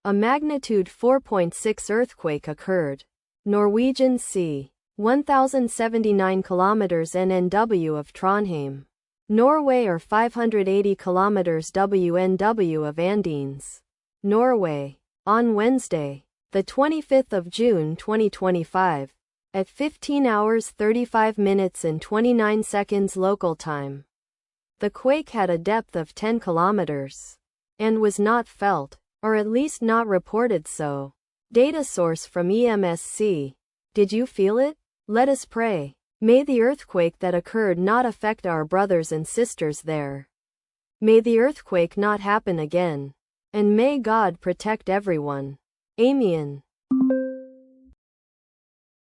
A magnitude 4.6 earthquake occurred. Norwegian Sea. 1079 kilometers NNW of Trondheim, Norway, or 580 kilometers WNW of Andines, Norway. On Wednesday, the 25th of June 2025, at 15 hours 35 minutes and 29 seconds local time. The quake had a depth of 10 kilometers and was not felt, or at least not reported so. Data source from EMSC. Did you feel it? Let us pray. May the earthquake that occurred not affect our brothers and sisters there. May the earthquake not happen again. And may God protect everyone. Amen.